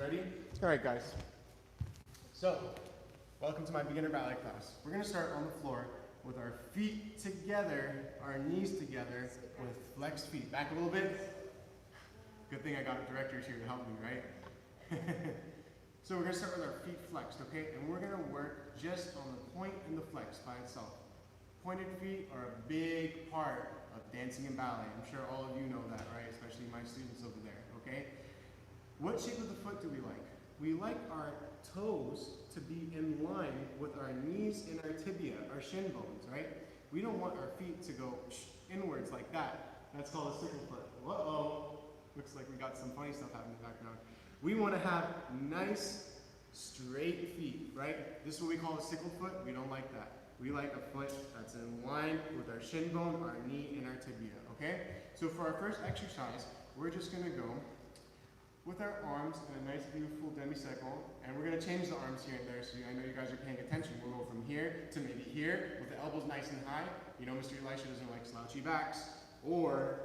Ready? All right, guys. So, welcome to my beginner ballet class. We're going to start on the floor with our feet together, our knees together, with flexed feet. Back a little bit. Good thing I got directors here to help me, right? So we're going to start with our feet flexed, okay? And we're going to work just on the point and the flex by itself. Pointed feet are a big part of dancing and ballet. I'm sure all of you know that, right? Especially my students over there, okay? What shape of the foot do we like? We like our toes to be in line with our knees and our tibia, our shin bones, right? We don't want our feet to go inwards like that. That's called a sickle foot. Uh-oh. Looks like we got some funny stuff happening in the background. We want to have nice, straight feet, right? This is what we call a sickle foot. We don't like that. We like a foot that's in line with our shin bone, our knee, and our tibia, okay? So for our first exercise, we're just going to go with our arms in a nice, beautiful demi-circle, and we're going to change the arms here and there, so I know you guys are paying attention. We'll go from here to maybe here, with the elbows nice and high. You know Mr. Elisha doesn't like slouchy backs, or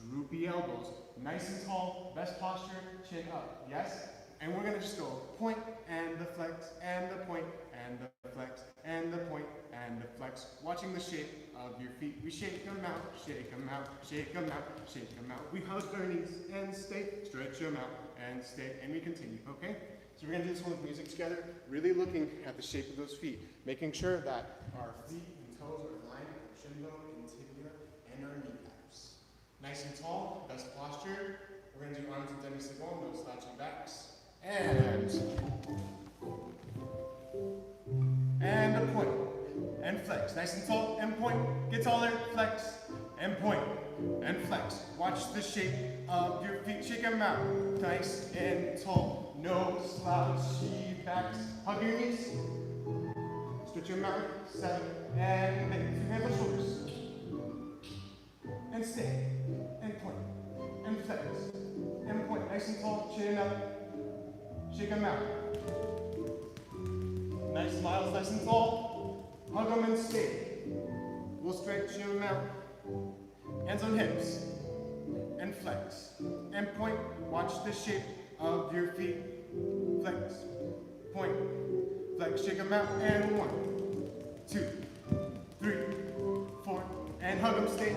droopy elbows. Nice and tall, best posture, chin up, yes? And we're going to just go point and the flex, and the point, and the flex, and the point, and the flex. Watching the shape of your feet. We shake them out, shake them out, shake them out, shake them out. We hug our knees and stay, stretch them out and stay, and we continue, okay? So we're going to do this one with music together, really looking at the shape of those feet, making sure that our feet and toes are aligned with our shin bone and tibia and our kneecaps. Nice and tall, best posture. We're going to do arms and demi-circle, no slouching backs. And a point, and flex. Nice and tall, and point, get taller, flex, and point, and flex. Watch the shape of your feet, shake them out. Nice and tall, no slouchy backs. Hug your knees, stretch your mouth, 7, and make 2 hands on shoulders. And stay, and point, and flex, and point. Nice and tall, chin up. Shake them out. Nice smiles, nice and tall. Hug them and stay. We'll stretch them out. Hands on hips. And flex. And point. Watch the shape of your feet. Flex. Point. Flex. Shake them out. And 1, 2, 3, 4. And hug them, stay.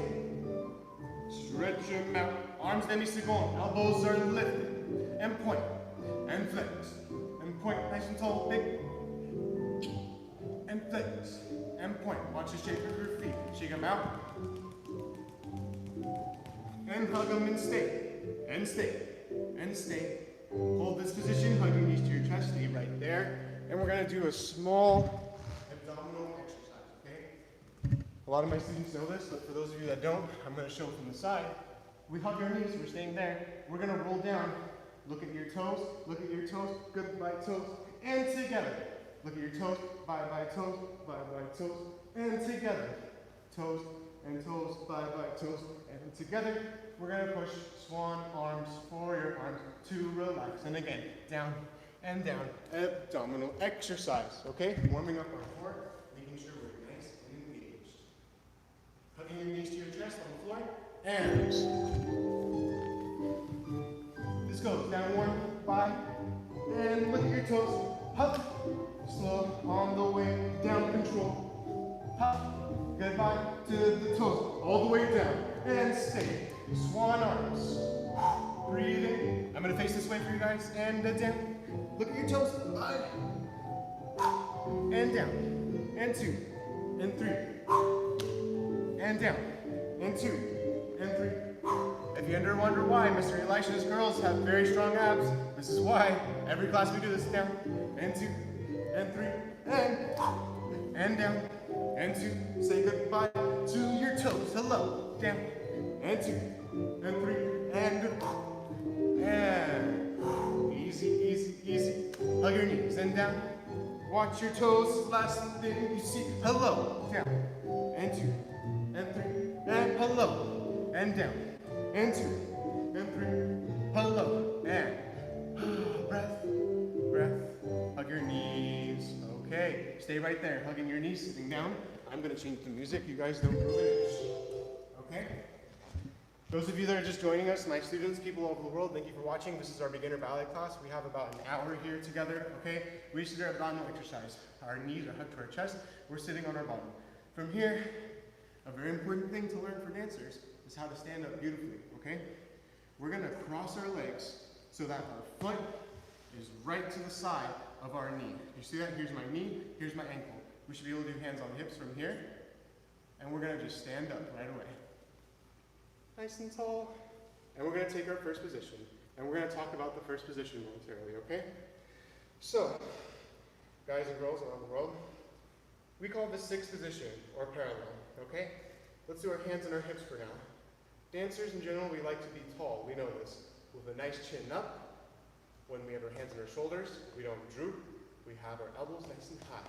Stretch them out. Arms demi-circle. Elbows are lifted. And point. And flex, and point, nice and tall, big, and flex, and point. Watch the shape of your feet. Shake them out, and hug them and stay, and stay, and stay. Hold this position, hug your knees to your chest, stay right there. And we're going to do a small abdominal exercise, okay? A lot of my students know this, but for those of you that don't, I'm going to show it from the side. We hug our knees, we're staying there. We're going to roll down. Look at your toes, goodbye toes, and together. Look at your toes, bye-bye toes, and together. Toes and toes, bye-bye toes, and together. We're going to push swan arms for your arms to relax. And again, down and down, abdominal exercise, okay? Warming up our core, making sure we're nice and engaged. Hugging your knees to your chest on the floor, and this goes down 1, 5, and look at your toes, hug, slow on the way down, control, hug, goodbye to the toes, all the way down, and stay, swan arms, breathing, I'm going to face this way for you guys, and down, look at your toes, and down, and 2, and 3, and down, and 2, and 3, if you ever wonder why Mr. Elisha's girls have very strong abs, this is why. Every class we do this. Down, and 2, and 3, and down, and 2. Say goodbye to your toes. Hello. Down, and 2, and 3, and easy, easy, easy. Hug your knees and down. Watch your toes. Last thing you see. Hello. Down, and 2, and 3, and hello, and down. And 2, and 3, hello, and breath, breath, hug your knees, okay, stay right there, hugging your knees, sitting down. I'm going to change the music, you guys don't move an inch, okay? Those of you that are just joining us, my students, people all over the world, thank you for watching. This is our beginner ballet class. We have about an hour here together, okay? We just did our abdominal exercise. Our knees are hugged to our chest. We're sitting on our bottom. From here, a very important thing to learn for dancers is how to stand up beautifully, okay? We're gonna cross our legs so that our foot is right to the side of our knee. You see that? Here's my knee, here's my ankle. We should be able to do hands on hips from here. And we're gonna just stand up right away. Nice and tall. And we're gonna take our first position. And we're gonna talk about the first position momentarily, okay? So, guys and girls around the world, we call this sixth position, or parallel, okay? Let's do our hands and our hips for now. Dancers in general, we like to be tall, we know this. With a nice chin up. When we have our hands on our shoulders, we don't droop. We have our elbows nice and high,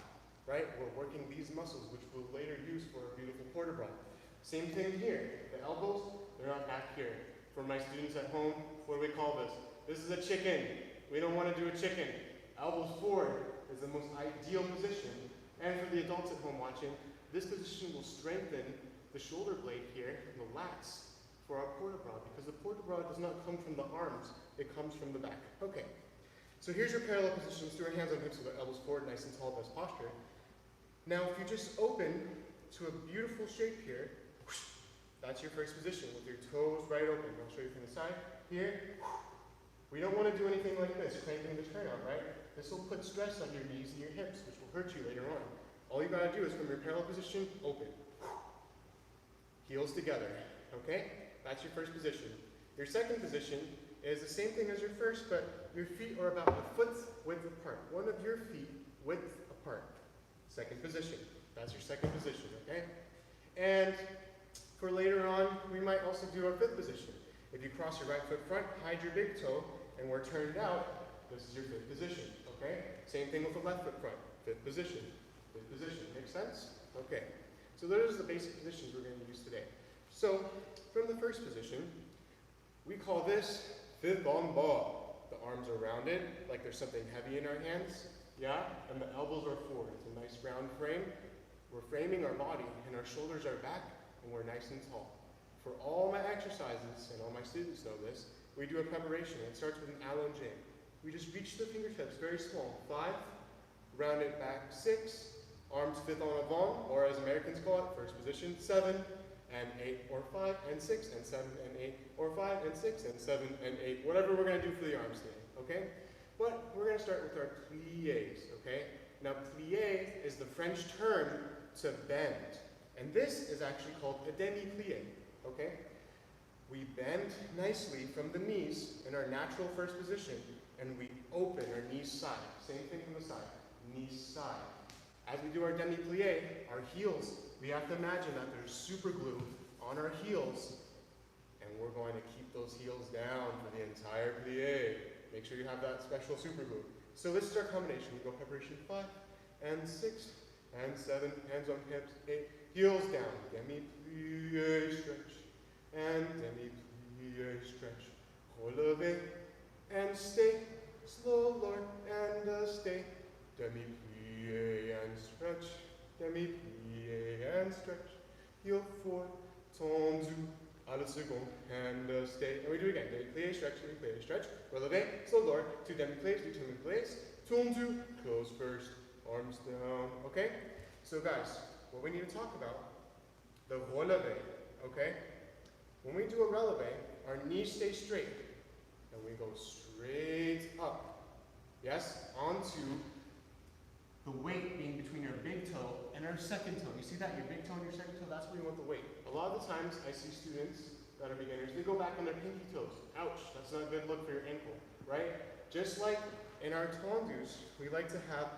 right? We're working these muscles, which we'll later use for a beautiful port de bras. Same thing here. The elbows, they're not back here. For my students at home, what do we call this? This is a chicken. We don't want to do a chicken. Elbows forward is the most ideal position. And for the adults at home watching, this position will strengthen the shoulder blade here, and the lats, for our port de bras, because the port de bras does not come from the arms, it comes from the back. Okay, so here's your parallel position. Let's do our hands on hips with our elbows forward, nice and tall, best posture. Now, if you just open to a beautiful shape here, that's your first position, with your toes right open. I'll show you from the side. Here, we don't want to do anything like this, cranking the turnout, right? This will put stress on your knees and your hips, which will hurt you later on. All you gotta do is from your parallel position, open. Heels together, okay? That's your first position. Your second position is the same thing as your first, but your feet are about a foot width apart. One of your feet width apart. Second position. That's your second position, okay? And for later on, we might also do our fifth position. If you cross your right foot front, hide your big toe, and we're turned out, this is your fifth position, okay? Same thing with the left foot front. Fifth position. Fifth position. Make sense? Okay. So those are the basic positions we're going to use today. So, from the first position, we call this fifth en bas. The arms are rounded, like there's something heavy in our hands, yeah? And the elbows are forward. It's a nice round frame. We're framing our body, and our shoulders are back, and we're nice and tall. For all my exercises, and all my students know this, we do a preparation. It starts with an allongé. We just reach the fingertips very small. 5, round it back, 6, arms fifth en avant, or as Americans call it, first position, 7, and 8, or 5, and 6, and 7, and 8, or 5, and 6, and 7, and 8, whatever we're going to do for the arms today, okay? But we're going to start with our pliés, okay? Now, plié is the French term to bend, and this is actually called a demi-plié, okay? We bend nicely from the knees in our natural first position, and we open our knees side. Same thing from the side, knees side. As we do our demi-plié, our heels, we have to imagine that there's super glue on our heels, and we're going to keep those heels down for the entire plié. Make sure you have that special super glue. So this is our combination. We go preparation 5, and 6, and 7, hands on hips, 8, heels down, demi-plié, stretch, and demi-plié, stretch, releve, and stay, slow, Lord, and stay, demi-plié, and stretch, demi-plié, and stretch, heel forward, tendu, à la seconde, and stay, and we do it again, demi-plié, stretch, releve, slow, Lord, 2 demi-pliés, 2 demi-pliés, tendu, close first, arms down, okay? So guys, what we need to talk about, the releve, okay? When we do a releve, our knees stay straight, and we go straight up, yes, onto the weight being between your big toe and our second toe. You see that? Your big toe and your second toe, that's where you want the weight. A lot of the times, I see students that are beginners, they go back on their pinky toes. Ouch, that's not a good look for your ankle, right? Just like in our tendus, we like to have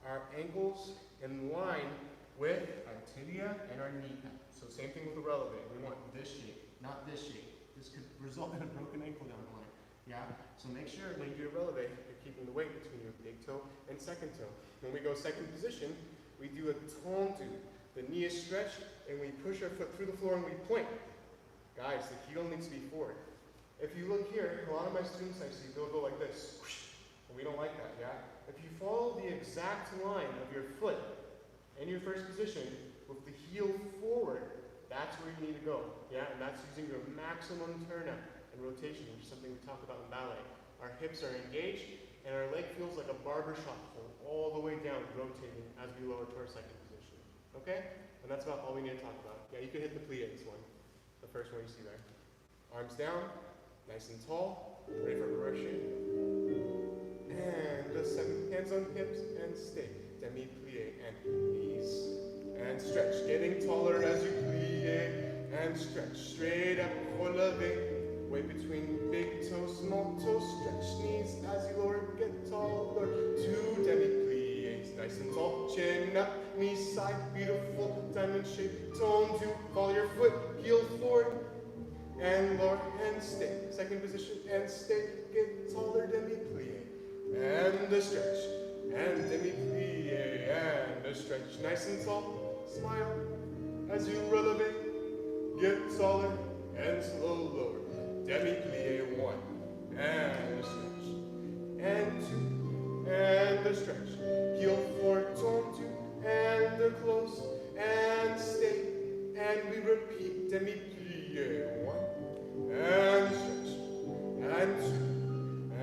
our ankles in line with our tibia and our knee pad. So same thing with the releve. We want this shape, not this shape. This could result in a broken ankle down the line. Yeah? So make sure when you do a releve, you're keeping the weight between your big toe and second toe. When we go second position, we do a tendu. The knee is stretched, and we push our foot through the floor and we point. Guys, the heel needs to be forward. If you look here, a lot of my students I see, they'll go like this. And we don't like that, yeah? If you follow the exact line of your foot in your first position with the heel forward, That's where you need to go, yeah? And that's using your maximum turnout and rotation, which is something we talk about in ballet. Our hips are engaged, and our leg feels like a barbershop pole all the way down, rotating as we lower to our second position. Okay? And that's about all we need to talk about. Yeah, you can hit the plie this one. The first one you see there. Arms down, nice and tall, ready for progression. And just second, hands on hips and stay. Demi plie and ease. And stretch, getting taller as you plie. And stretch, straight up, releve. Weight between big toes, small toes. Stretch knees as you lower, get taller. Two demi plies, nice and tall. Chin up, knees side, beautiful diamond shape. Tone to follow your foot, heel forward. And lower and stay. Second position and stay. Get taller, demi plie. And a stretch. And demi plie. And a stretch. Nice and tall. Smile as you releve. Get taller and slow lower. Demi plie 1. And a stretch. And 2. And a stretch. Heel forward, turn 2. And a close. And stay. And we repeat. Demi plie 1. And stretch. And 2.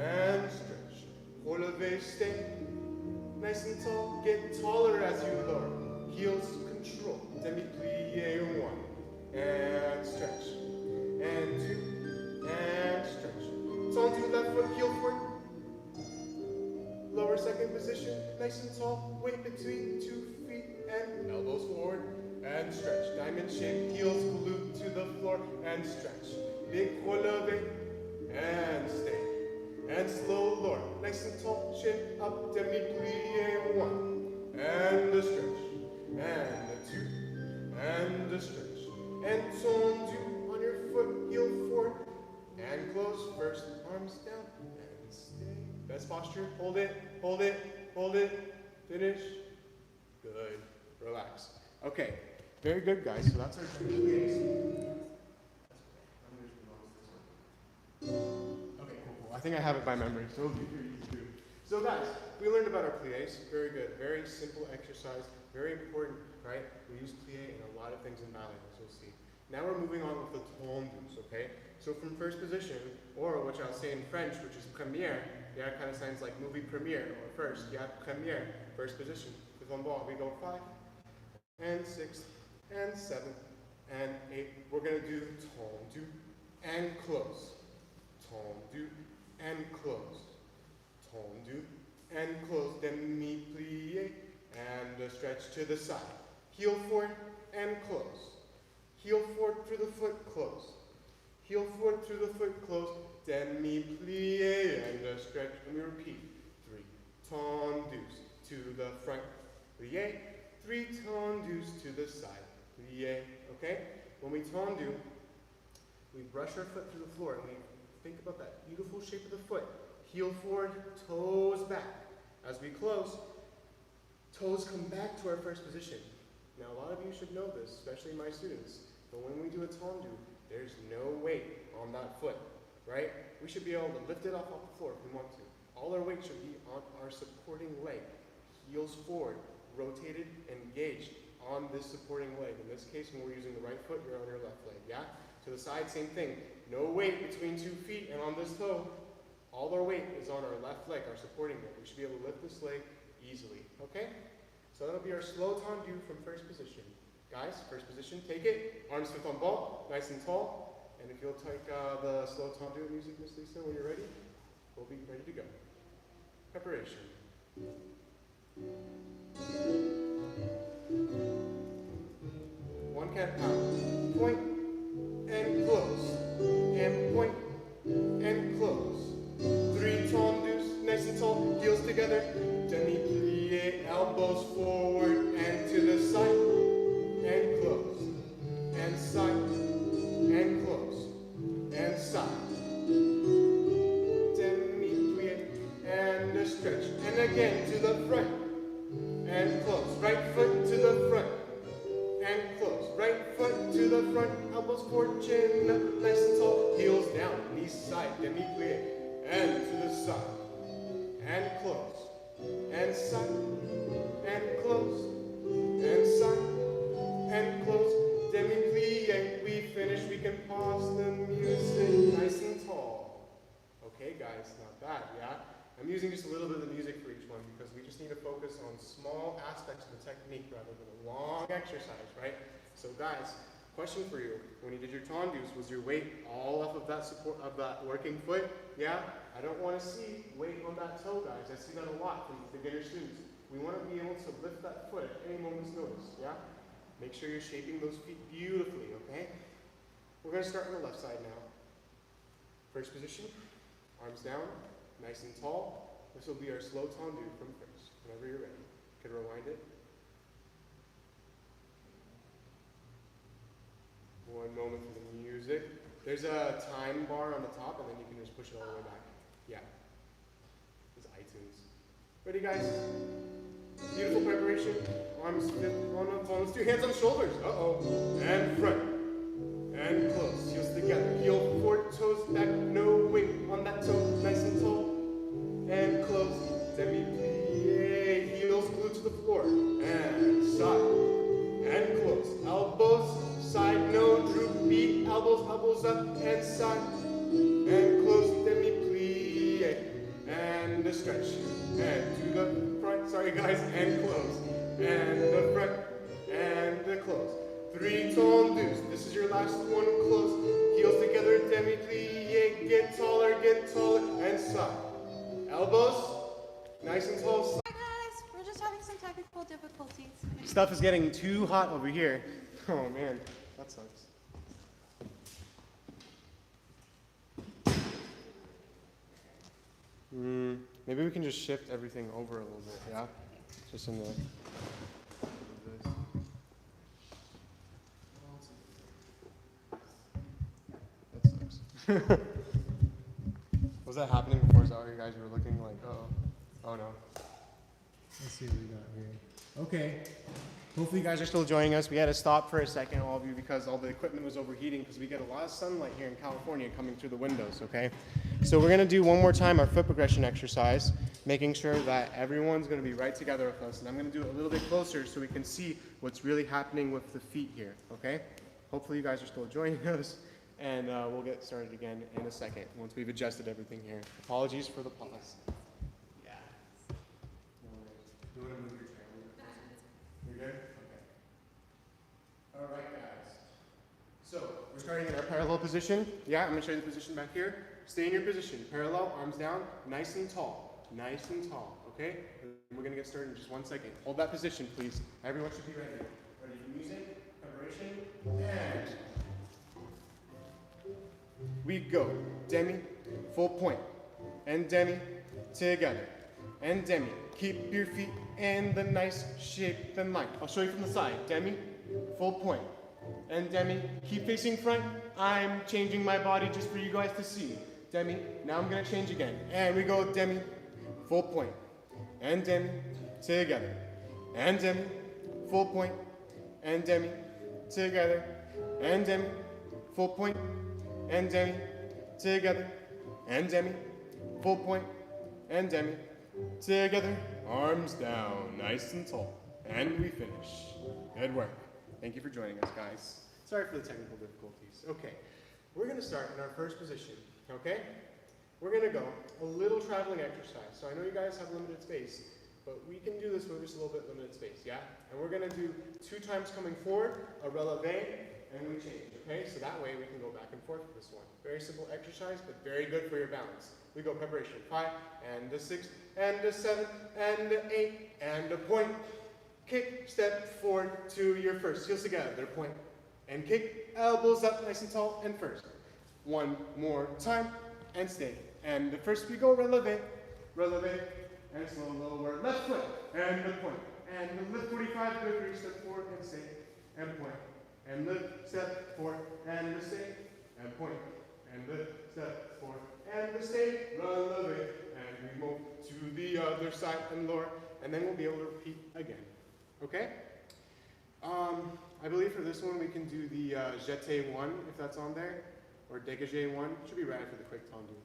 And stretch. Releve, stay. Nice and tall. Get taller as you lower. Heels control. Demi plie 1. And stretch. And 2. And stretch. Turn to left foot, heel forward. Lower second position. Nice and tall. Weight between 2 feet and elbows forward. And stretch. Diamond shape. Heels glued to the floor. And stretch. Big releve. And stay. And slow lower. Nice and tall. Chin up. Demi plie 1. And a stretch. And a 2. And a stretch. And turn 2 on your foot. Heel forward. And close. First arms down. And stay. Best posture. Hold it. Hold it. Hold it. Finish. Good. Relax. Okay. Very good, guys. So that's our plies. Okay, cool. I think I have it by memory, so it'll be pretty easy to do. So guys, we learned about our plies. Very good. Very simple exercise. Very important, right? We use plie in a lot of things in ballet, as you'll see. Now we're moving on with the tendus, okay? So from first position, or which I'll say in French, which is première, yeah, it kind of sounds like movie premiere, or first, yeah, première, first position. With one ball, we go 5, and 6, and 7, and 8. We're going to do tendu and close. Tendu and close. Tendu and close. Demi plie and a stretch to the side. Heel forward and close. Heel forward through the foot, close. Heel forward through the foot, close. Demi plie and a stretch. And we repeat. 3 tendus to the front. Plie. 3 tendus to the side. Plie. Okay? When we tendu, we brush our foot through the floor and we think about that beautiful shape of the foot. Heel forward, toes back. As we close, toes come back to our first position. Now a lot of you should know this, especially my students, but when we do a tendu, there's no weight on that foot, right? We should be able to lift it off the floor if we want to. All our weight should be on our supporting leg. Heels forward, rotated, engaged on this supporting leg. In this case, when we're using the right foot, you're on your left leg, yeah? To the side, same thing. No weight between 2 feet and on this toe. All our weight is on our left leg, our supporting leg. We should be able to lift this leg easily, okay? So that'll be our slow tendu from first position. Guys, first position, take it. Arms fit on ball, nice and tall. And if you'll take the slow tendu music, Miss Lisa, when you're ready, we'll be ready to go. Preparation. One count out. Point and close. And point and close. 3 tendus, nice and tall, heels together. Demi plie, elbows forward and to the side. And close. And side. And close. And side. Demi plie and a stretch. And again to the front. And close. Right foot to the front. And close. Right foot to the front. Elbows forward, chin up, nice and tall. Heels down, knees side, demi plie. And to the side. And close. And side. And close. And side. And close. Demi plie. guys, not bad, yeah? I'm using just a little bit of the music for each one because we just need to focus on small aspects of the technique rather than a long exercise, right? So guys, question for you. When you did your tendus, was your weight all off of that support of that working foot? Yeah? I don't want to see weight on that toe, guys. I see that a lot from beginner students. We want to be able to lift that foot at any moment's notice, yeah? Make sure you're shaping those feet beautifully, okay? We're going to start on the left side now. First position, arms down, nice and tall. This will be our slow tendu from first. Whenever you're ready. You can rewind it. One moment for the music. There's a time bar on the top, and then you can just push it all the way back. Yeah. It's iTunes. Ready, guys? Beautiful preparation. Arms on the palms, 2 hands on the shoulders. Uh-oh. And front. And close. Heels together. Heel forward, toes back. No weight on that toe. Nice and tall. And close. Demi-plie. Heels glued to the floor. And side. And close. Elbows. Side, no, droop, beat, elbows, elbows up, and side, and close, demi-plie, and the stretch, and to the front, sorry guys, and close, and the front, and the close. 3 tendus, this is your last one, close, heels together, demi-plie, get taller, and side. Elbows, nice and tall. Hi guys, we're just having some technical difficulties. Stuff is getting too hot over here. Oh man. That sucks. Maybe we can just shift everything over a little bit, yeah? Just in the... That sucks. Was that happening before? Is that why you guys were looking like, uh-oh? Oh no. Let's see what we got here. Okay. Hopefully you guys are still joining us. We had to stop for a second, all of you, because all the equipment was overheating because we get a lot of sunlight here in California coming through the windows, okay? So we're going to do one more time our foot progression exercise, making sure that everyone's going to be right together with us. And I'm going to do it a little bit closer so we can see what's really happening with the feet here, okay? Hopefully you guys are still joining us, and we'll get started again in a second once we've adjusted everything here. Apologies for the pause. Yeah. No worries. You want to move your chair? You're good? Okay. All right, guys. So, we're starting in our parallel position. Yeah, I'm going to show you the position back here. Stay in your position. Parallel, arms down, nice and tall. Nice and tall, okay? And we're going to get started in just 1 second. Hold that position, please. Everyone should be ready. Ready for music, preparation, and we go. Demi, full point, and demi, together, and demi. Keep your feet in the nice shape and line. I'll show you from the side. Demi, full point. And demi, keep facing front. I'm changing my body just for you guys to see. Demi, now I'm gonna change again. And we go demi, full point. And demi, together. And demi, full point. And demi, together. And demi, full point. And demi, together. And demi, full point. And demi, together, arms down, nice and tall. And we finish. Good work. Thank you for joining us, guys. Sorry for the technical difficulties. Okay, we're going to start in our first position, okay? We're going to go a little traveling exercise. So I know you guys have limited space, but we can do this with just a little bit limited space, yeah? And we're going to do 2 times coming forward, a releve, and we change, okay? So that way we can go back and forth with this one. Very simple exercise, but very good for your balance. We go preparation, 5, and a 6, and a 7, and a 8, and a point. Kick, step forward to your first. Heels together, point. And kick, elbows up, nice and tall, and first. 1 more time, and stay. And the first we go, releve, and slow lower left foot, and the point. And the lift 45, go 3, step forward, and stay, and point. And lift, step forward, and the stay, and point. And lift, step forward, and the stay, releve, and we move to the other side and lower, and then we'll be able to repeat again. Okay? I believe for this one we can do the jeté 1, if that's on there, or dégagé 1. Should be right after the quick tendu.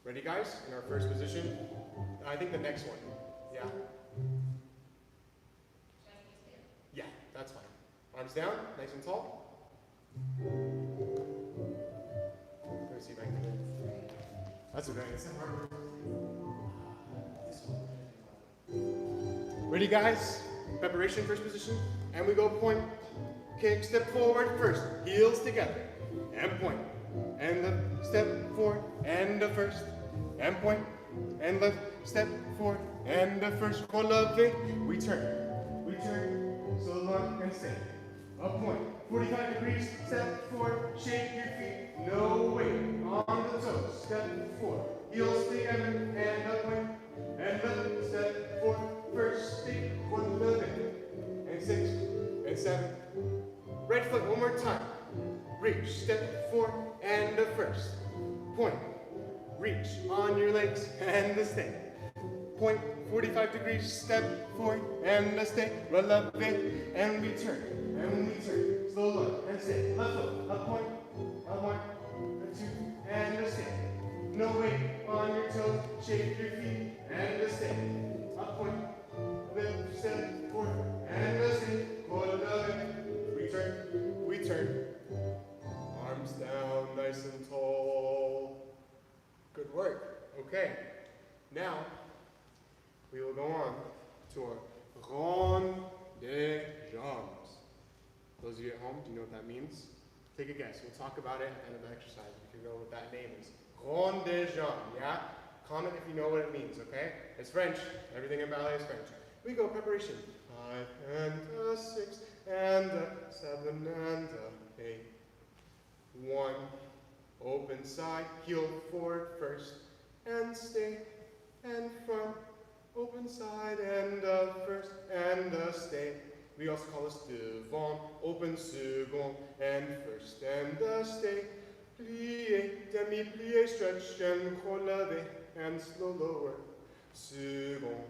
Ready, guys? In our first position. I think the next one. Yeah. Yeah, that's fine. Arms down, nice and tall. Let me see if I can. That's okay. Ready, guys? Preparation, first position. And we go point, kick, step forward first. Heels together. And point. And left, step forward. And the first. And point. And left, step forward. And the first. Releve. We turn. We turn. So long and stay. A point. 45 degrees. Step forward. Shake your feet. No weight. On the toes. Step forward. Heels together. And a point. And left, step forward. First, stick, 11, and 6, and 7. Right foot, one more time. Reach, step forward, and the first. Point, reach on your legs, and the stay. Point, 45 degrees, step forward, and the stay. Releve, and we turn, Slow look, and stay. Left foot, a point, a 1, a 2, and a stay. No weight on your toes, shake your feet, and a stay. A point. Lift, step forward, and a sit, we turn, arms down, nice and tall. Good work. Okay, now we will go on to our rond des jambes. Those of you at home, do you know what that means? Take a guess. We'll talk about it at the end of the exercise. If you know what that name is. Rond des jambes, yeah? Comment if you know what it means, okay? It's French. Everything in ballet is French. We go preparation. 5 and 6 and 7 and 8. 1. Open side, heel forward first, and stay, and front. Open side and first, and stay. We also call this devant. Open second and first, and stay. Plié, demi-plié, stretch and releve, and slow lower. Second.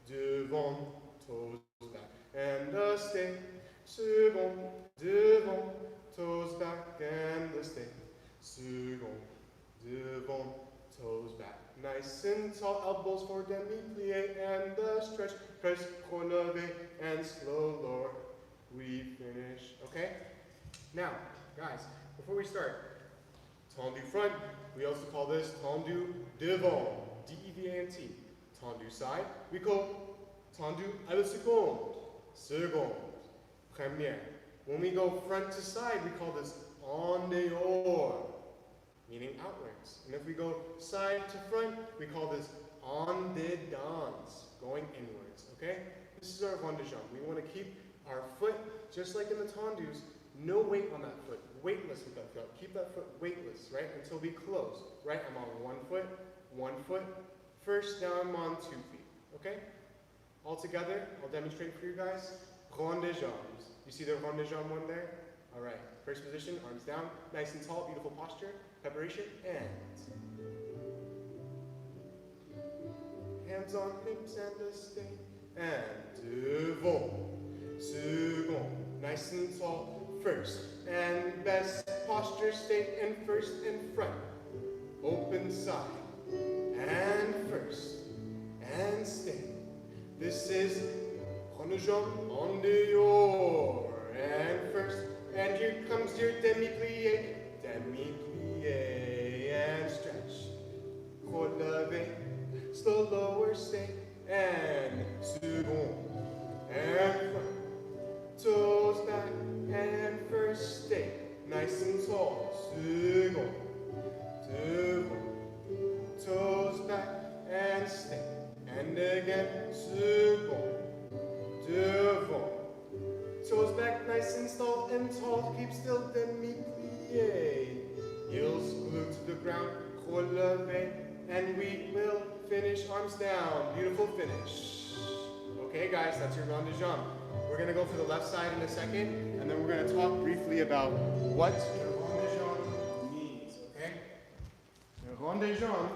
Devant, toes back, and stay. Second, devant, toes back, and stay. Second, devant, toes back. Nice and tall, elbows forward, demi-plie, and stretch. Press, releve, and slow lower. We finish, okay? Now, guys, before we start, tendu front, we also call this tendu devant, D-E-V-A-N-T. Tendu side, we call tendu à la seconde, seconde, première. When we go front to side, we call this en dehors, meaning outwards. And if we go side to front, we call this en dedans, going inwards, okay? This is our rond de jambe. We want to keep our foot, just like in the tendus, no weight on that foot, weightless with that foot. Keep that foot weightless, right, until we close, right? I'm on one foot. First, now I'm on 2 feet, okay? All together, I'll demonstrate for you guys. Rond des jambes. You see the rond des jambes one there? All right, first position, arms down, nice and tall, beautiful posture. Preparation, and hands on hips and a stay. And devant, second, nice and tall, first. And best posture, stay in first and front. Open side. And first, and stay. This is rond de jambe, en dehors, and first, and here comes your demi-plie, and stretch. Releve, slow lower, stay, and second, and front, toes back, and first, stay, nice and tall, second, devant, toes back, and stay, and again, second, devant, toes back, nice and tall, keep still, demi-plie, heels glued to the ground, releve, and we will finish, arms down, beautiful finish. Okay guys, that's your rond de jambe. We're going to go for the left side in a second, and then we're going to talk briefly about what the rond de jambe means, okay? The rond de jambe,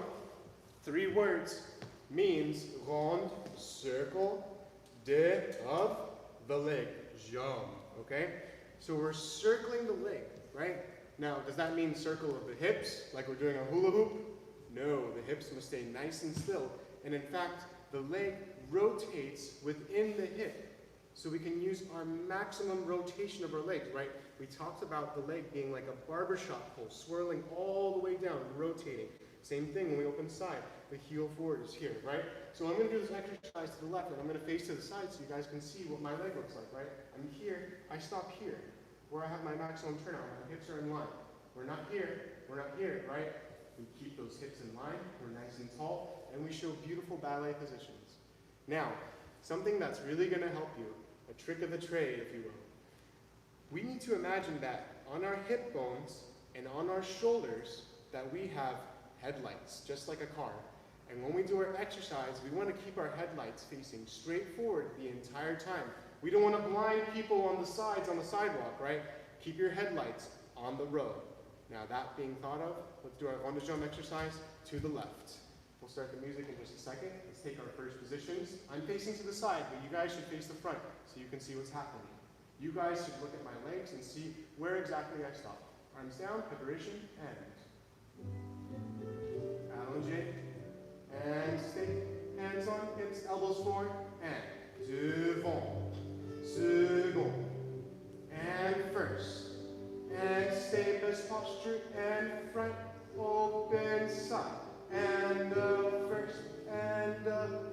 3 words, means rond, circle, de, of, the leg, jambe, okay? So we're circling the leg, right? Now, does that mean circle of the hips, like we're doing a hula hoop? No, the hips must stay nice and still. And in fact, the leg rotates within the hip. So we can use our maximum rotation of our legs, right? We talked about the leg being like a barbershop pole, swirling all the way down, rotating. Same thing when we open side. The heel forward is here, right? So I'm going to do this exercise to the left, and I'm going to face to the side so you guys can see what my leg looks like, right? I'm here, I stop here, where I have my maximum turnout. My hips are in line. We're not here, right? We keep those hips in line, we're nice and tall, and we show beautiful ballet positions. Now, something that's really going to help you, a trick of the trade, if you will. We need to imagine that on our hip bones and on our shoulders that we have headlights, just like a car. And when we do our exercise, we want to keep our headlights facing straight forward the entire time. We don't want to blind people on the sides on the sidewalk, right? Keep your headlights on the road. Now that being thought of, let's do our rond de jambe exercise to the left. We'll start the music in just a second. Let's take our first positions. I'm facing to the side, but you guys should face the front so you can see what's happening. You guys should look at my legs and see where exactly I stop. Arms down, preparation, and allongé, and stay. Hands on, hips, elbows forward, and devant, second, and first, and stay, best posture, and front, open, side, and first, and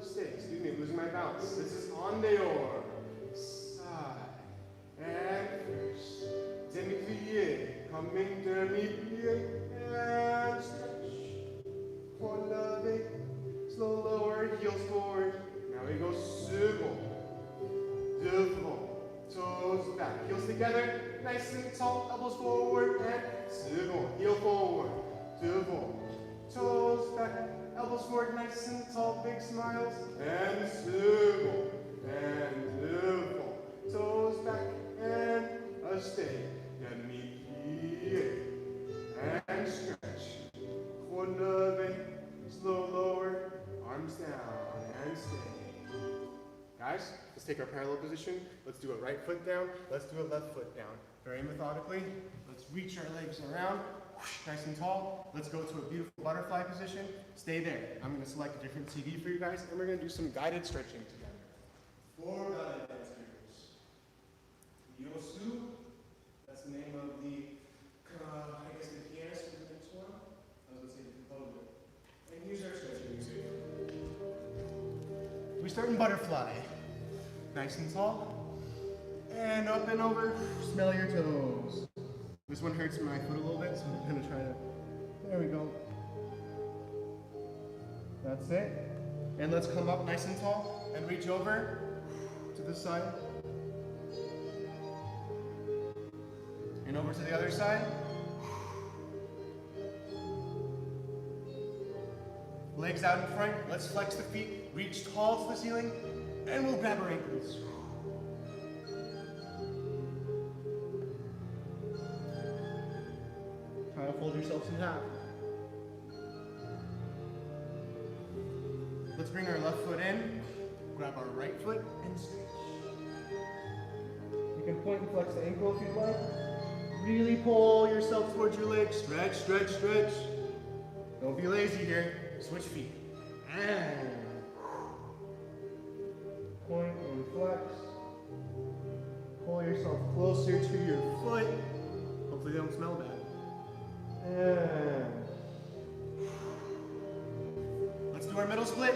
stay. Excuse me, I'm losing my balance. This is en dehors, side, and first, demi-plié, coming demi-plié, and stretch, for levé, slow lower, heels forward. Now we go second, devant, toes back, heels together, nice and tall, elbows forward, and second, heel forward, devant, toes back, elbows forward, nice and tall, big smiles, and second, and devant, toes back, and a stay, demi-plié, and stretch, for levé, slow lower, arms down, and stay. Guys, let's take our parallel position. Let's do a right foot down. Let's do a left foot down. Very methodically. Let's reach our legs around. Whoosh, nice and tall. Let's go to a beautiful butterfly position. Stay there. I'm going to select a different CD for you guys, and we're going to do some guided stretching together. For ballet dancers. Yosu. That's the name of the, I guess, the pianist for the next one. I was going to say the composer. And here's our stretching music. We start in butterfly. Nice and tall. And up and over. Smell your toes. This one hurts my foot a little bit, so I'm going to try to... There we go. That's it. And let's come up nice and tall and reach over to the side. And over to the other side. Legs out in front. Let's flex the feet. Reach tall to the ceiling. And we'll grab our ankles. Try to fold yourselves in half. Let's bring our left foot in. Grab our right foot and stretch. You can point and flex the ankle if you'd like. Really pull yourself towards your legs. Stretch, stretch, stretch. Don't be lazy here. Switch feet. And point and flex. Pull yourself closer to your foot. Hopefully they don't smell bad. And let's do our middle split.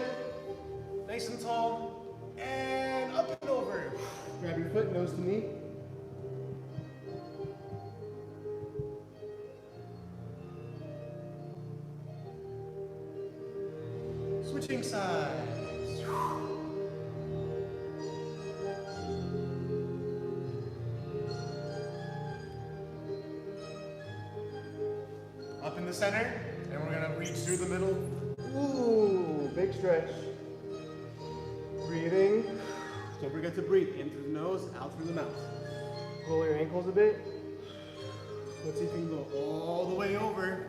Nice and tall. And up and over. Grab your foot, nose to knee. Switching sides. Up in the center, and we're gonna reach through the middle. Ooh, big stretch. Breathing. Don't forget to breathe in through the nose, out through the mouth. Pull your ankles a bit. Let's see if you can go all the way over.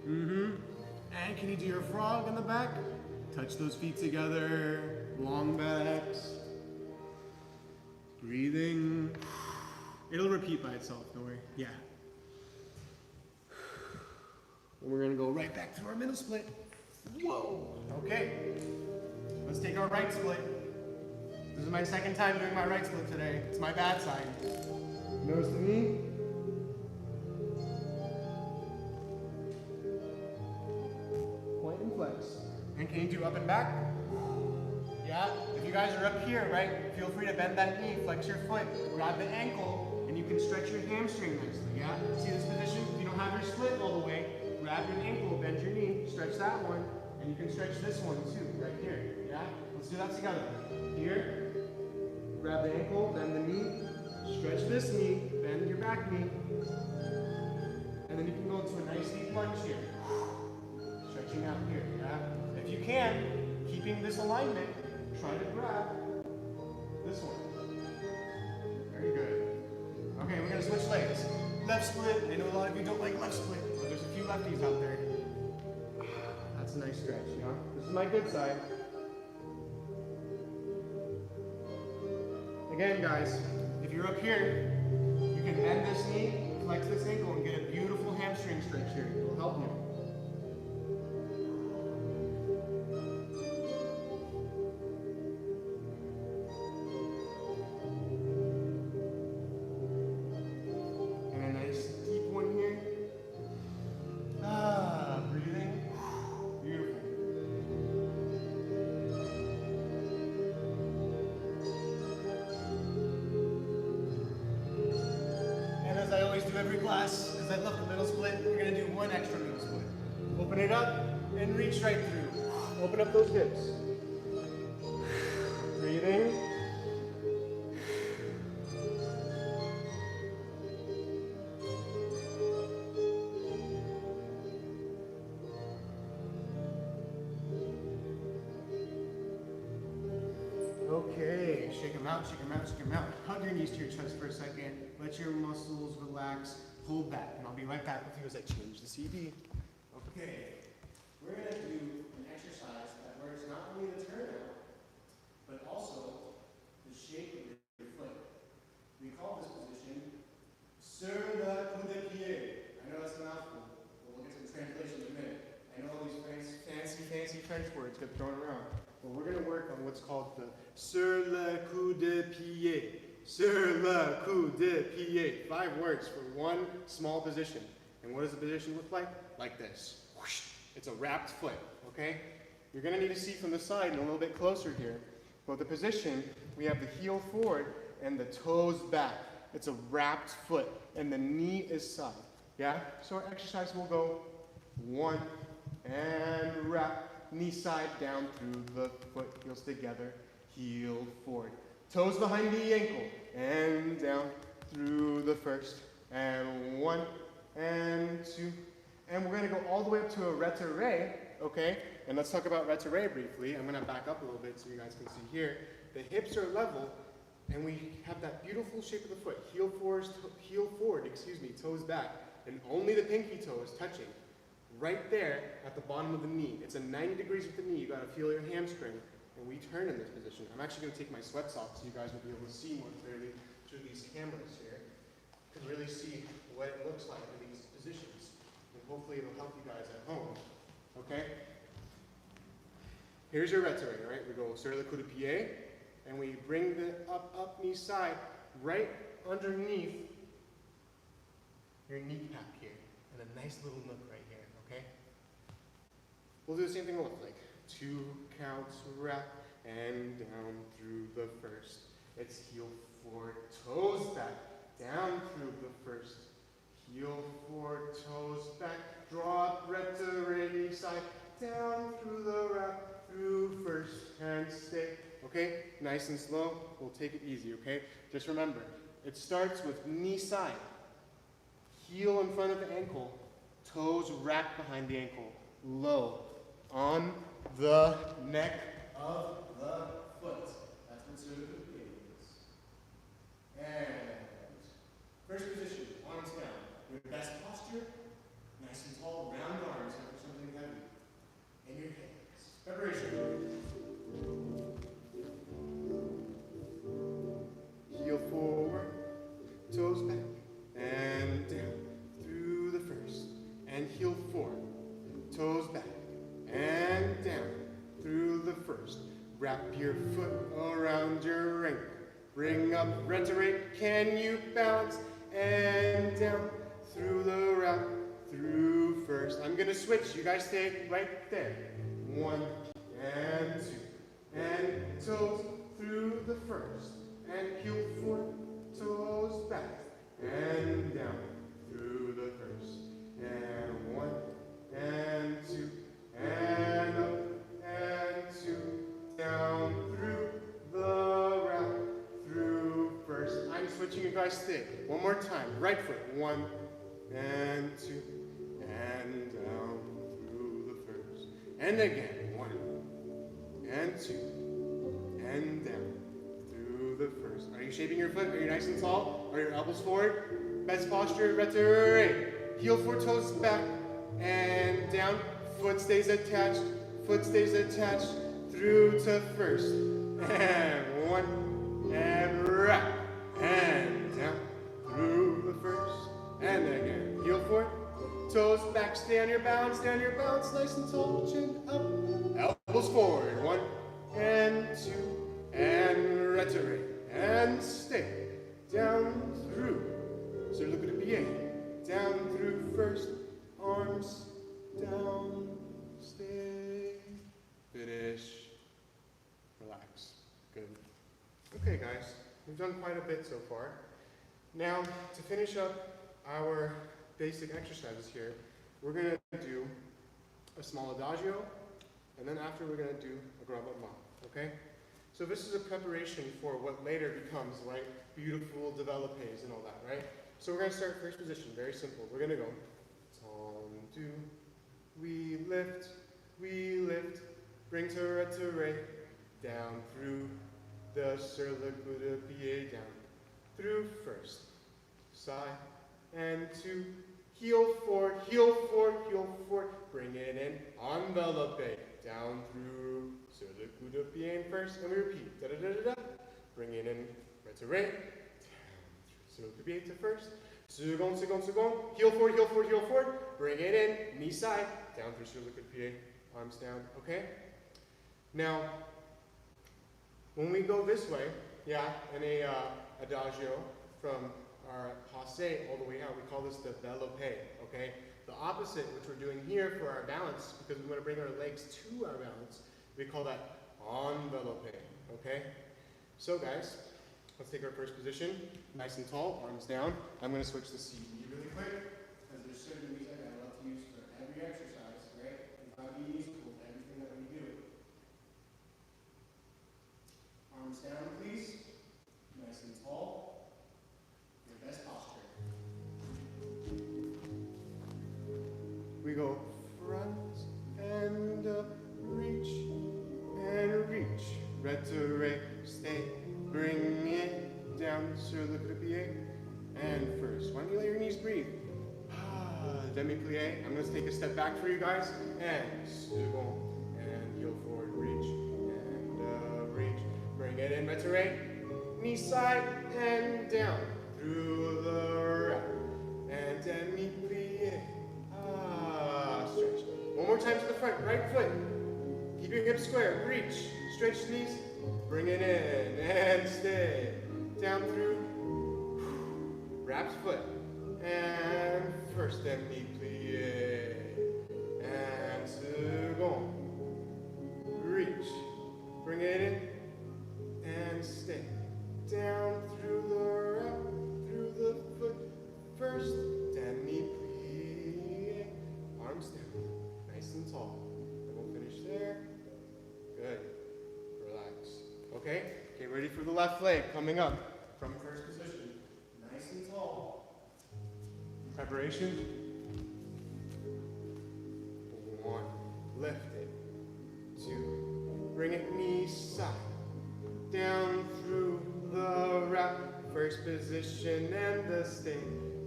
And can you do your frog in the back? Touch those feet together. Long backs. Breathing. It'll repeat by itself, don't worry. Yeah. And we're gonna go right back to our middle split. Whoa. Okay. Let's take our right split. This is my second time doing my right split today. It's my bad side. Nose to knee. And can you do up and back? Yeah? If you guys are up here, right, feel free to bend that knee, flex your foot, grab the ankle, and you can stretch your hamstring nicely, yeah? See this position? If you don't have your split all the way, grab your ankle, bend your knee, stretch that one, and you can stretch this one too, right here, yeah? Let's do that together. Here, grab the ankle, bend the knee, stretch this knee, bend your back knee, and then you can go into a nice deep lunge here. Stretching out here, yeah? If you can, keeping this alignment, try to grab this one. Very good. Okay, we're gonna switch legs. Left split. I know a lot of you don't like left split, but there's a few lefties out there. That's a nice stretch, you know? This is my good side. Again, guys, if you're up here, you can bend this knee, flex this ankle, and get a beautiful hamstring stretch here. It'll help you. Every class, because I love the middle split, we're going to do one extra middle split. Open it up and reach right through. Open up those hips. Breathing. Okay, shake them out, shake them out, shake them out. Hug your knees to your chest for a second. Let your muscles relax. Pull back, and I'll be right back with you as I change the CD. Okay, we're going to do an exercise that works not only the turnout, but also the shape of your foot. We call this position sur le coup de pied. I know that's a mouthful, but we'll get to the translation in a minute. I know all these fancy French words get thrown around. But we're going to work on what's called the sur le coup de pied. Sur le coup de pied. 5 words for one small position. And what does the position look like? Like this. Whoosh. It's a wrapped foot, okay? You're going to need to see from the side and a little bit closer here. But the position, we have the heel forward and the toes back. It's a wrapped foot and the knee is side. Yeah? So our exercise will go 1 and wrap. Knee side down through the foot, heels together, heel forward. Toes behind the ankle, and down through the first, and 1, and 2, and we're gonna go all the way up to a retiré, okay? And let's talk about retiré briefly. I'm gonna back up a little bit so you guys can see here. The hips are level, and we have that beautiful shape of the foot. Heel forward, toes back, and only the pinky toe is touching. Right there at the bottom of the knee. It's a 90 degrees with the knee. You gotta feel your hamstring. And we turn in this position. I'm actually gonna take my sweats off so you guys will be able to see more clearly through these cameras here. You can really see what it looks like in these positions. And hopefully it'll help you guys at home. Okay? Here's your retiré, right? We go sur le coup de pied, and we bring the up knee side right underneath your kneecap here. And a nice little nook right here, okay? We'll do the same thing with like 2 counts, wrap, and down through the first. It's heel forward, toes back, down through the first. Heel forward, toes back, drop, retiré side, down through the wrap, through first, and stay. Okay? Nice and slow. We'll take it easy, okay? Just remember, it starts with knee side. Heel in front of the ankle, toes wrapped behind the ankle, low, on the neck of the foot. That's what sur le coup de pied is. And first position, arms down. Your best posture, nice and tall, round arms, after something heavy. And your hands. Preparation. Heel forward, toes back, and down through the first, and heel forward, toes back, and down through the first. Wrap your foot around your ankle. Bring up, retiré, can you balance? And down through the wrap, through first. I'm gonna switch, you guys stay right there. 1, and two, and toes through the first, and heel forward, toes back, and down through the first, and one, and two, and up, and two, down through the round, through first. I'm switching you guys thick. One more time. Right foot. One, and two, and down through the first. And again. One, and two, and down through the first. Are you shaping your foot? Are you nice and tall? Are your elbows forward? Best posture. Return. Heel forward, toes back, and down. Foot stays attached. Foot stays attached. Through to first. And one, and wrap. And down. Through the first. And again. Heel forward. Toes back. Stay on your balance. Stay on your balance. Nice and tall. Chin up. Elbows forward. One, and two, and return. And stay. Down through. So look at the BA. Down through first. Arms down. Stay. Finish. Relax. Good. Okay, guys. We've done quite a bit so far. Now, to finish up our basic exercises here, we're going to do a small adagio, and then after we're going to do a grab up mop, okay? So this is a preparation for what later becomes, like, beautiful developes and all that, right? So we're going to start first position, very simple. We're going to go, ton, do, we lift, bring to re, down through the sur le coup de pied, down through first, side, and two, heel forward, bring it in, envelope, down through sur le coup de pied first, and we repeat, da-da-da-da-da, bring it in, re, down through sur le coup de pied to first, second, heel forward, bring it in, knee side, down through sur le coup de pied, arms down, okay? Now, when we go this way, in a adagio from our passe all the way out, we call this the velope, okay? The opposite, which we're doing here for our balance, because we want to bring our legs to our balance, we call that envelope, okay? So guys, let's take our first position, nice and tall, arms down. I'm going to switch to CD really quick, because there's certain music I love to use for every exercise, right? And how do you use it with everything that we do? Arms down, please. Nice and tall. Your best posture. We go front and up, reach, return, stay, bring it down, sur le pied, and first. Why don't you let your knees breathe? Demi-plie. I'm going to take a step back for you guys, and second, and heel forward, reach, bring it in, return, knee side, and down, through the right, and demi-plie, stretch. One more time to the front, right foot, keep your hips square, reach, stretch knees, bring it in, and stay, down through, wrapped foot, and first demi-plie, and second, reach, bring it in, and stay, down through the wrap, through the foot, first demi-plie, arms down, nice and tall, and we'll finish there, good, relax, okay, ready for the left leg, coming up, from first position, nice and tall, preparation, one, lift it, two, bring it knee side, down through the wrap, first position and the stay,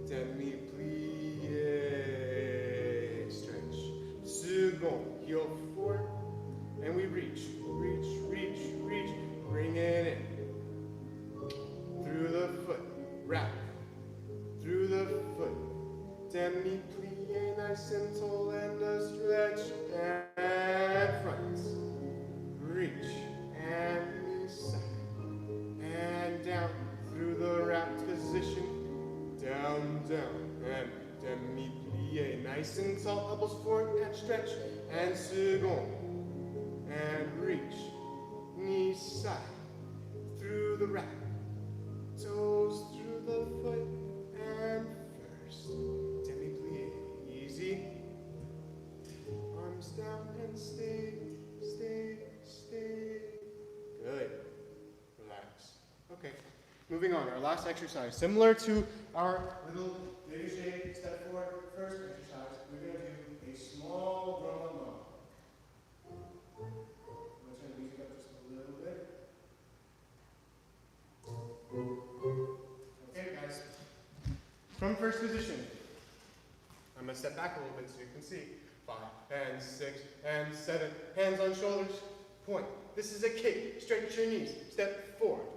demi-plie, stretch, second, heel forward, and we reach, bring it in, through the foot, wrap, through the foot, demi-plie, nice and tall, and a stretch, and front, reach, and knee side, and down, through the wrapped position, down, and demi-plie, nice and tall, elbows forward, and stretch, and second, and good rap. Toes through the foot and first. Demi-plie, easy. Arms down and stay, stay, stay. Good. Relax. Okay. Moving on, our last exercise. Similar to our little dégagé step forward first exercise, we're going to do a small drum. I'm going to turn the music up just a little bit. Okay, guys. From first position, I'm going to step back a little bit so you can see. 5 and 6 and 7. Hands on shoulders. Point. This is a kick. Stretch your knees. Step forward.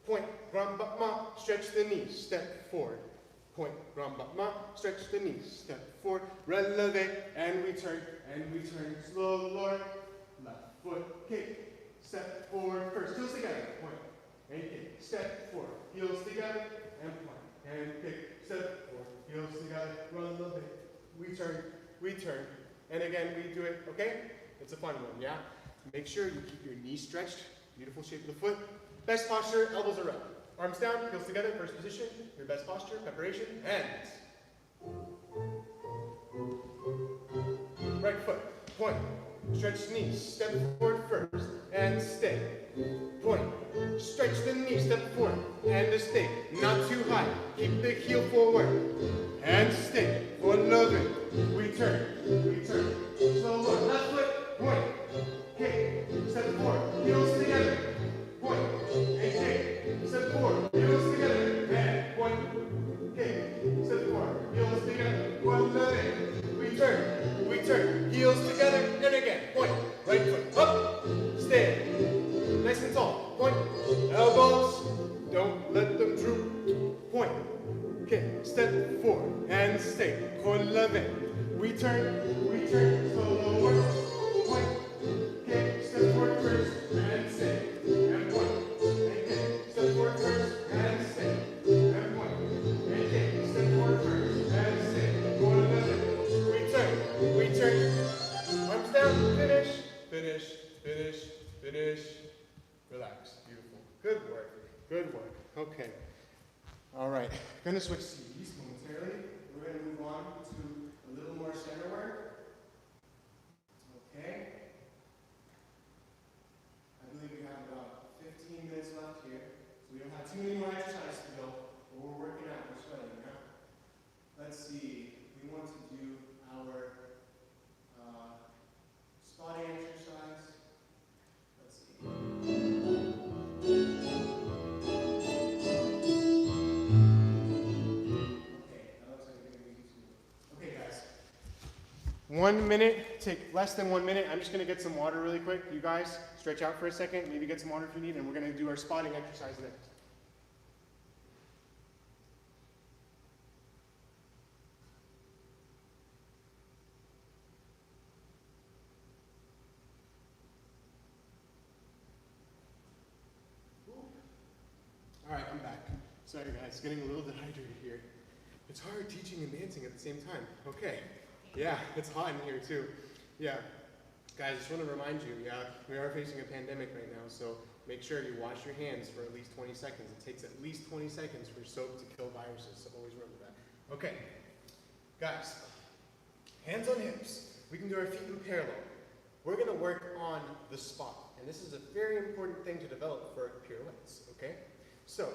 Point. Grand-battement. Stretch the knees. Step forward. Point. Grand-battement. Stretch the knees. Step forward. Releve. And we turn. And we turn. Slow lower. Left foot. Kick. Step forward first. Heels together. Point. And kick. Step forward. Heels together. And point. And kick. Step forward. Heels together. Releve. We turn. We turn. And again, we do it, okay? It's a fun one, yeah? Make sure you keep your knees stretched. Beautiful shape of the foot. Best posture, elbows are up. Arms down, heels together, first position. Your best posture, preparation, hands. Right foot, point. Stretch knees, step forward first, and stay. Point. Stretch the knee, step forward, and stay. Not too high. Keep the heel forward. And stay. For another. We turn. We turn. Slow one. Left foot. Point. Kick. Step forward. Heels together. Point. And kick. Step forward. Heels together. And point. Kick. Step forward. Heels together. One leg. We turn. We turn. Heels together. And again. Point. Right foot. Up. Stay. Nice and tall. Point. Elbows. Don't let them droop. Point. Kick. Step forward. And stay. Releve. We turn, slow lower, point, kick, step forward first, and stay, and point, and kick, step forward first, and stay, and point, and kick, step forward first, and stay, we turn, arms down, finish, finish, finish, finish, relax, beautiful, good work, okay, all right, gonna switch seats momentarily, we're gonna move on to a little more center work. Okay. I believe we have about 15 minutes left here. So we don't have too many more exercises to go, but we're working out, we're sweating now. Let's see. We want to do our spotting exercise. Let's see. Okay, that looks like a good music too. Okay, guys. 1 minute, take less than 1 minute. I'm just going to get some water really quick. You guys, stretch out for a second, maybe get some water if you need, and we're going to do our spotting exercise next. All right, I'm back. Sorry guys, getting a little dehydrated here. It's hard teaching and dancing at the same time. Okay. Yeah, it's hot in here too. Yeah. Guys, I just want to remind you, we are facing a pandemic right now, so make sure you wash your hands for at least 20 seconds. It takes at least 20 seconds for soap to kill viruses, so always remember that. Okay. Guys, hands on hips. We can do our feet in parallel. We're going to work on the spot, and this is a very important thing to develop for pirouettes, okay? So,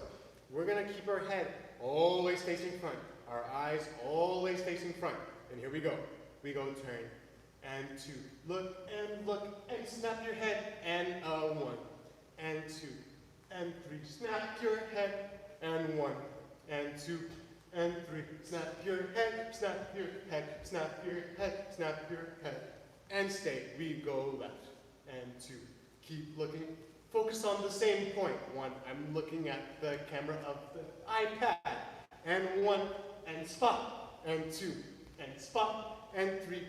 we're going to keep our head always facing front, our eyes always facing front. And here we go. We go turn, and 2, look, and snap your head, and 1, and 2, and 3, snap your head, and 1, and 2, and 3, snap your head, snap your head, snap your head, snap your head, and stay. We go left, and 2, keep looking, focus on the same point. 1, I'm looking at the camera of the iPad, and 1, and spot, and 2, and spot, and 3,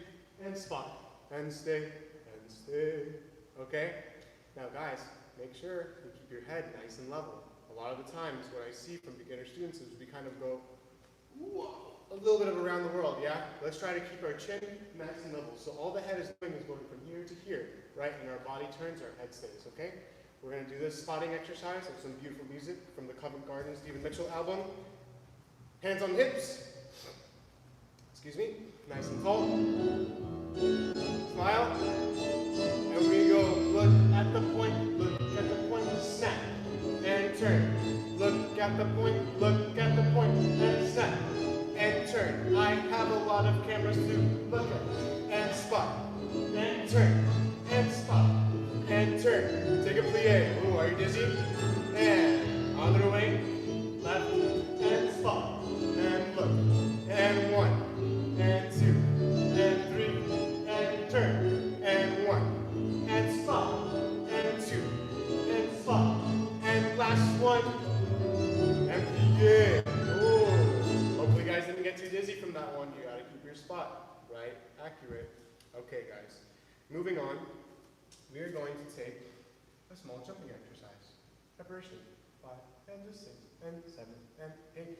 and spot, and stay, okay? Now guys, make sure you keep your head nice and level. A lot of the times what I see from beginner students is we kind of go, whoa, a little bit of around the world, yeah? Let's try to keep our chin nice and level. So all the head is doing is going from here to here, right? And our body turns, our head stays, okay? We're going to do this spotting exercise of some beautiful music from the Covent Garden Stephen Mitchell album. Hands on hips. Excuse me. Nice and tall. Smile. And we go look at the point, snap, and turn. Look at the point, and snap, and turn. I have a lot of cameras to look at, and spot, and turn, and spot, and turn. Take a plie. Ooh, are you dizzy? And other way, left, and spot, and look, and 1, and 2, and 3, and turn, and 1, and spot, and 2, and spot, and last one, and plie. Ooh. Hopefully you guys didn't get too dizzy from that one. You gotta keep your spot right, accurate. Okay guys, moving on, we are going to take a small jumping exercise. Preparation, 5, and just 6, and 7, and 8,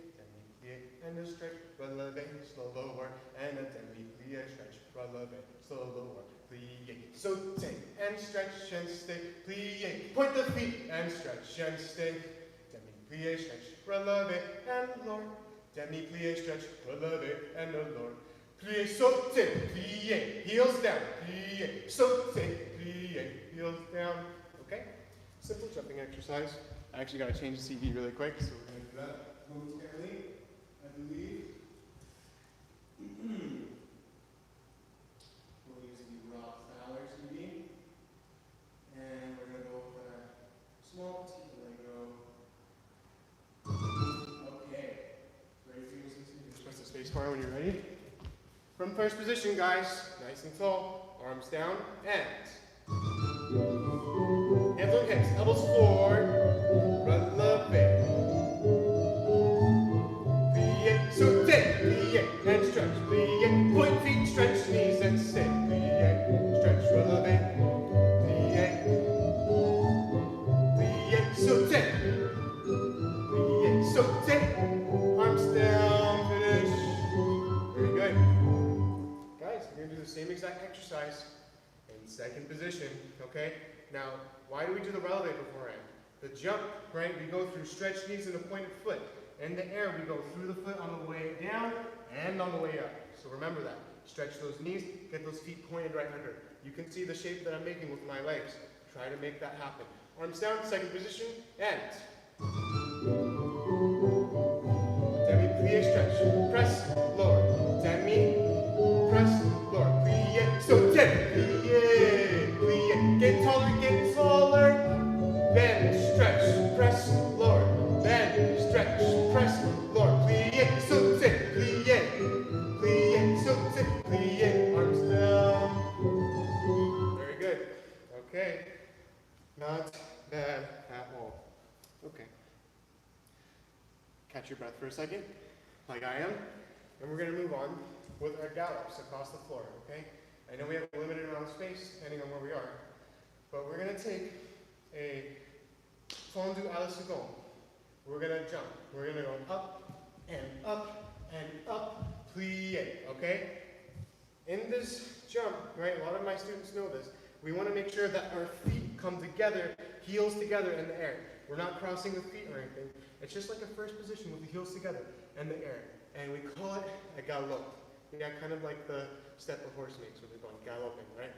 and a stretch, releve, slow lower, and a demi-plie, stretch, releve, slow lower, plie, saute, and stretch, and stay, plie, point the feet, and stretch, and stay, demi-plie, stretch, releve, and lower, demi-plie, stretch, releve, and lower, plie, saute, plie, heels down, plie, saute, plie, heels down, okay? Simple jumping exercise. I actually got to change the CD really quick, so we're going to do that momentarily. I believe we'll use the Rob Fowler CD, and we're going to go with a small petite Lego. Okay, ready for you to just press the space bar when you're ready. From first position, guys, nice and tall, arms down, and hands on hips, elbows forward, releve. Saute, plie, and stretch, plie, point feet, stretch knees, and stay, plie, stretch, releve, plie, plie, saute, plie, saute, arms down, finish. Very good. Guys, we're going to do the same exact exercise in second position, okay? Now, why do we do the releve beforehand? The jump, right, we go through stretch knees and a pointed foot. In the air, we go through the foot on the way down and on the way up. So remember that. Stretch those knees, get those feet pointed right under. You can see the shape that I'm making with my legs. Try to make that happen. Arms down, second position, and demi-plie stretch. Press, lower. Demi, press, lower. Plie, saute, plie, plie. Get taller, bend, stretch, press, lower. Bend, stretch, press, lower, plie, saute, plie, plie, saute, plie, arms down. Very good. Okay. Not bad at all. Okay. Catch your breath for a second, like I am. And we're going to move on with our gallops across the floor, okay? I know we have a limited amount of space, depending on where we are, but we're going to take a fondu à la seconde. We're going to jump. We're going to go up, and plie, okay? In this jump, right, a lot of my students know this, we want to make sure that our feet come together, heels together in the air. We're not crossing the feet or anything. It's just like a first position with the heels together in the air. And we call it a galop. Yeah, kind of like the step a horse makes when they're going galloping, right?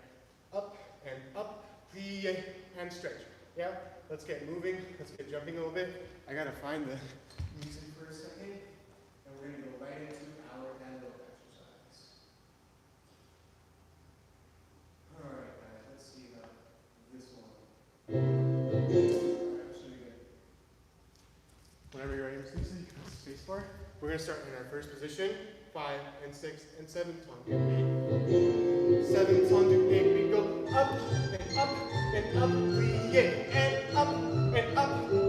Up, plie, and stretch. Yeah, let's get moving. Let's get jumping a little bit. I gotta find the music for a second, and we're gonna go right into our galop exercise. All right, guys, let's see this one. All right, I'll show you guys. Whenever you're ready, space bar. We're gonna start in our first position. 5 and 6 and 7 tendu 8. 7 tendu 8. We go up and up and up, plie, and up,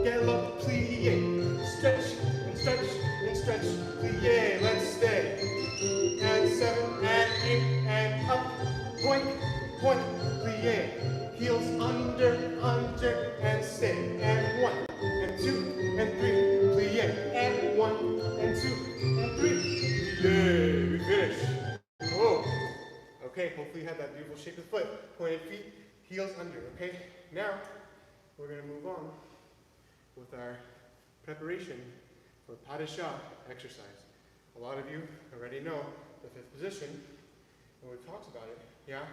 galop, plie, stretch and stretch and stretch, plie, let's stay. And 7 and 8 and up, point, plie, heels under, and stay. And 1 and 2 and 3, plie, and 1 and 2 and 3. Yay, we finished. Whoa. Okay, hopefully you had that beautiful shape of foot. Pointed feet, heels under, okay? Now, we're going to move on with our preparation for pas de chat exercise. A lot of you already know the fifth position, and we've talked about it, yeah?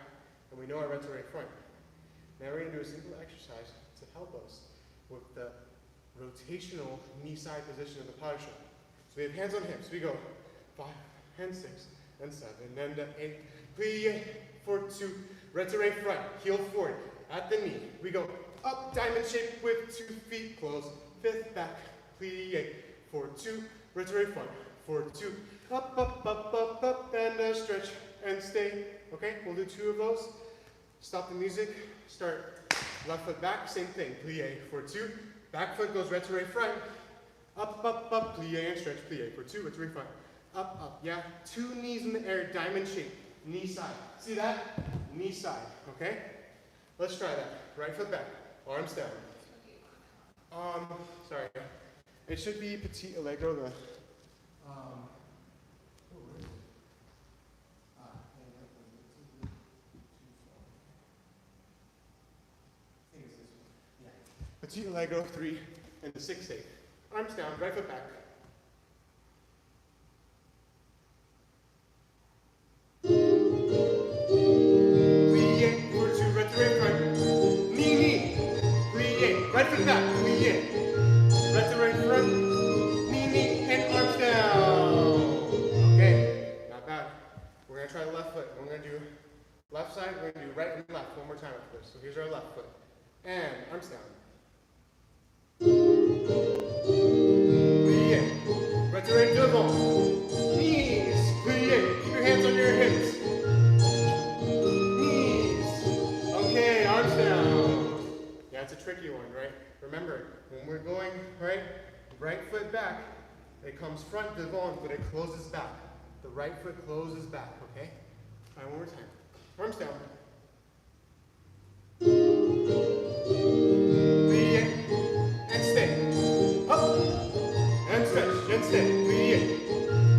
And we know our retro front. Now we're going to do a simple exercise to help us with the rotational knee side position of the pas de chat. So we have hands on hips. We go 5 and 6 and 7 and 8. Plie, 4, 2, retro front, heel forward at the knee. We go up, diamond shape with 2 feet close. 5th back, plie, 4, 2, retro front, 4, 2, up, up, up, up, up, and stretch and stay. Okay, we'll do 2 of those. Stop the music, start left foot back, same thing, plie, 4, 2, back foot goes retro front, up, up, up, plie and stretch, plie, 4, 2, retro front, up, up, yeah, 2 knees in the air, diamond shape, knee side, see that? Knee side, okay? Let's try that, right foot back, arms down. Sorry, it should be petit allegro, the, petit allegro 3 and 6-8. Arms down, right foot back. Plie, 4, 2, retro front. Knee, knee. Plie, right foot back. Plie, retro front. Knee, knee, and arms down. Okay, not bad. We're going to try the left foot. We're going to do left side. We're going to do right and left one more time after this. So here's our left foot. And arms down. Plie, retro devant, knees, plie, keep your hands on your hips, knees, okay, arms down. Yeah, it's a tricky one, right? Remember, when we're going, right foot back, it comes front devant, but it closes back. The right foot closes back, okay? All right, one more time. Arms down. And stay. Up. And stretch. And stay. Plie.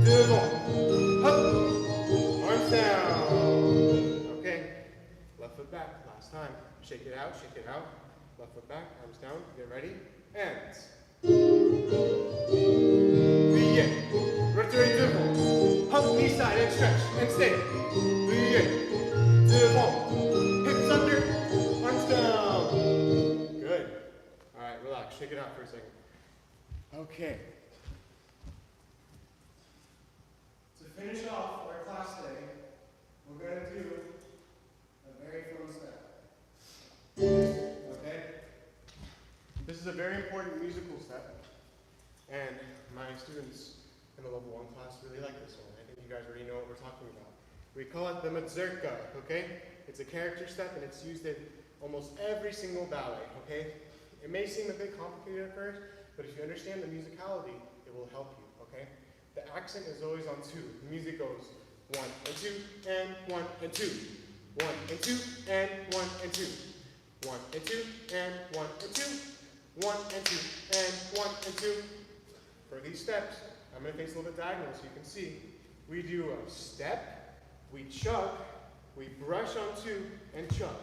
Devant. Up. Arms down. Okay. Left foot back. Last time. Shake it out. Shake it out. Left foot back. Arms down. Get ready. And. Plie. Retire devant. Up. Knee side. And stretch. And stay. Plie. Devant. Hips under. Arms down. Good. All right, relax. Shake it out for a second. Okay. To finish off our class day, we're going to do a very fun step. Okay? This is a very important musical step, and my students in the level 1 class really like this one. I think you guys already know what we're talking about. We call it the mazurka, okay? It's a character step, and it's used in almost every single ballet, okay? It may seem a bit complicated at first, but if you understand the musicality, it will help you, okay? The accent is always on 2. The music goes 1 and 2, and 1 and 2. 1 and 2, and 1 and 2. 1 and 2, and 1 and 2. 1 and 2, and 1 and 2. For these steps, I'm going to face a little bit diagonal so you can see. We do a step, we chug, we brush on 2, and chug.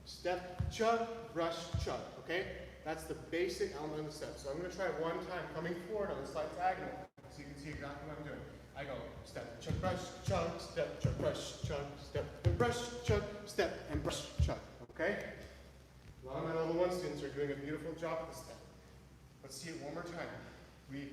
Step, chug, brush, chug, okay? That's the basic element of the step. So I'm going to try it one time, coming forward on the slight diagonal, so you can see exactly what I'm doing. I go step, chug, brush, chug, step, chug, brush, chug, step, and brush, chug, step, and brush, chug, okay? A lot of my level 1 students are doing a beautiful job at this step. Let's see it one more time. We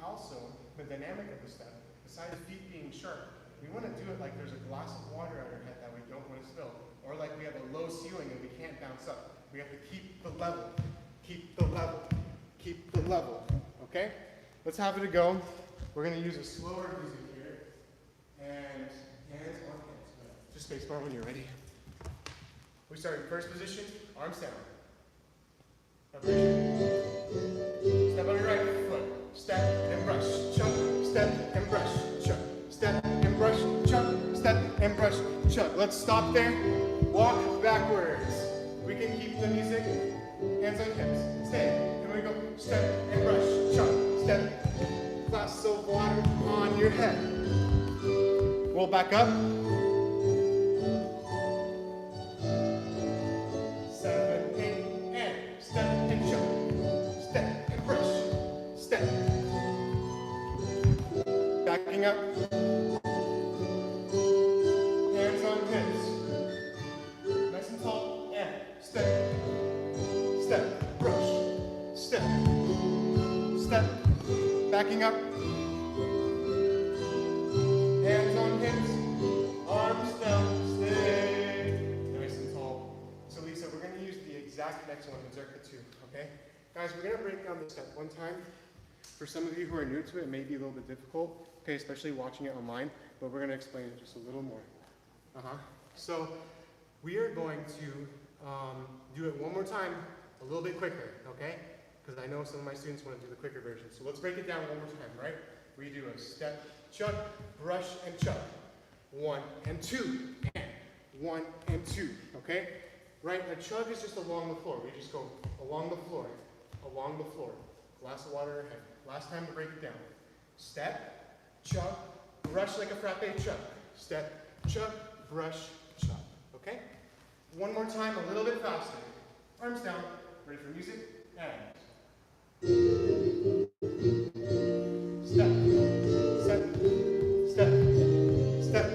also, the dynamic of the step, besides feet being sharp, we want to do it like there's a glass of water on our head that we don't want to spill, or like we have a low ceiling and we can't bounce up. We have to keep the level, keep the level, keep the level, okay? Let's have it a go. We're going to use a slower music here, and hands on hands. Just spacebar when you're ready. We start in first position, arms down. Step on your right foot, step and brush, chug, step and brush, chug, step and brush, chug, step and brush, chug. Let's stop there, walk backwards. We can keep the music, hands on hips, stay. And we go step and brush, chug, step, glass of water on your head. Roll back up. 7, 8, and step. Backing up. Hands on hips. Nice and tall. And step. Step. Brush. Step. Step. Backing up. Hands on hips. Arms down. Stay. Nice and tall. So Lisa, we're going to use the exact next one in circuit 2. Okay? Guys, we're going to break down the step one time. For some of you who are new to it, it may be a little bit difficult, okay, especially watching it online, but we're going to explain it just a little more. So we are going to do it one more time, a little bit quicker, okay? Because I know some of my students want to do the quicker version. So let's break it down one more time, right? We do a step, chuck, brush, and chuck. 1 and 2, and 1 and 2, okay? Right, a chug is just along the floor. We just go along the floor, along the floor. Glass of water in your hand. Last time to break it down. Step, chug, brush like a frappe chug. Step, chug, brush, chug. Okay? One more time, a little bit faster. Arms down. Ready for music? And step, step, step, step,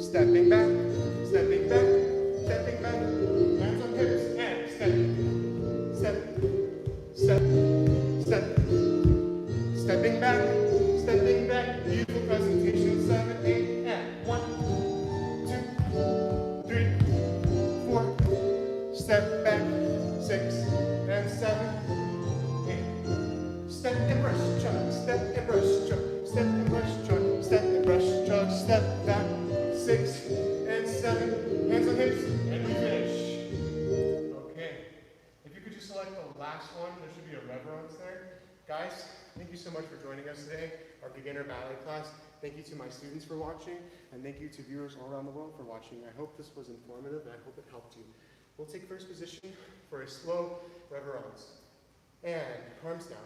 stepping back, stepping back, stepping back. Hands on hips and step, step, step, step. Stepping back, stepping back. Beautiful presentation. 7, 8, and 1, 2, 3, 4. Step back. 6 and 7, 8. Step and brush, chug. Step and brush, chug. Step and brush, chug. Step and brush, chug. Step back. 6 and 7. Hands on hips, and we finish. Okay. If you could just select the last one, there should be a reverence there. Guys, thank you so much for joining us today, our beginner ballet class. Thank you to my students for watching, and thank you to viewers all around the world for watching. I hope this was informative, and I hope it helped you. We'll take first position for a slow reverence. And arms down.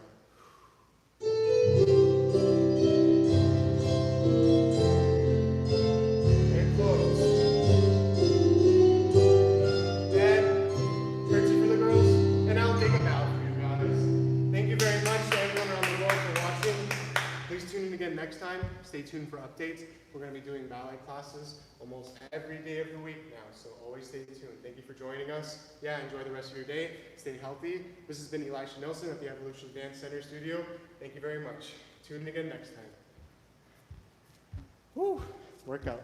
And close. And curtsy for the girls, and I'll take a bow for you guys. Thank you very much to everyone around the world for watching. Please tune in again next time. Stay tuned for updates. We're going to be doing ballet classes almost every day of the week now, so always stay tuned. Thank you for joining us. Yeah, enjoy the rest of your day. Stay healthy. This has been Elisha Nelson at the Evolution Dance Center studio. Thank you very much. Tune in again next time. Woo! Workout.